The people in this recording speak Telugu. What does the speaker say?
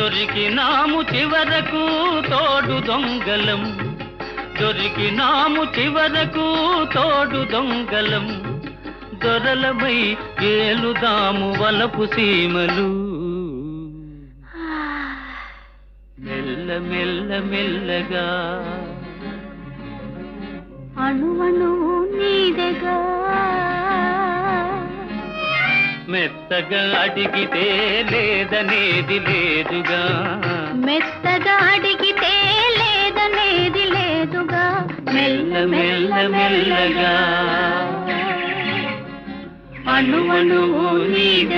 దొరికినాము చివరకు తోడు దొంగలం, దొరికినాము చివరకు తోడు దొంగలం, దొరలమై ఏలుదాము వలపు సీమలు. మెల్ల మెల్ల మెల్లగా అణువణు నీదెగా, మెత్తగా అడిగితే లేదనేది లేదుగా, మెత్తగా అడిగితే లేదనేది లేదుగా, మెల్ల మెల్ల మెల్లగా అణువణువు నీదే.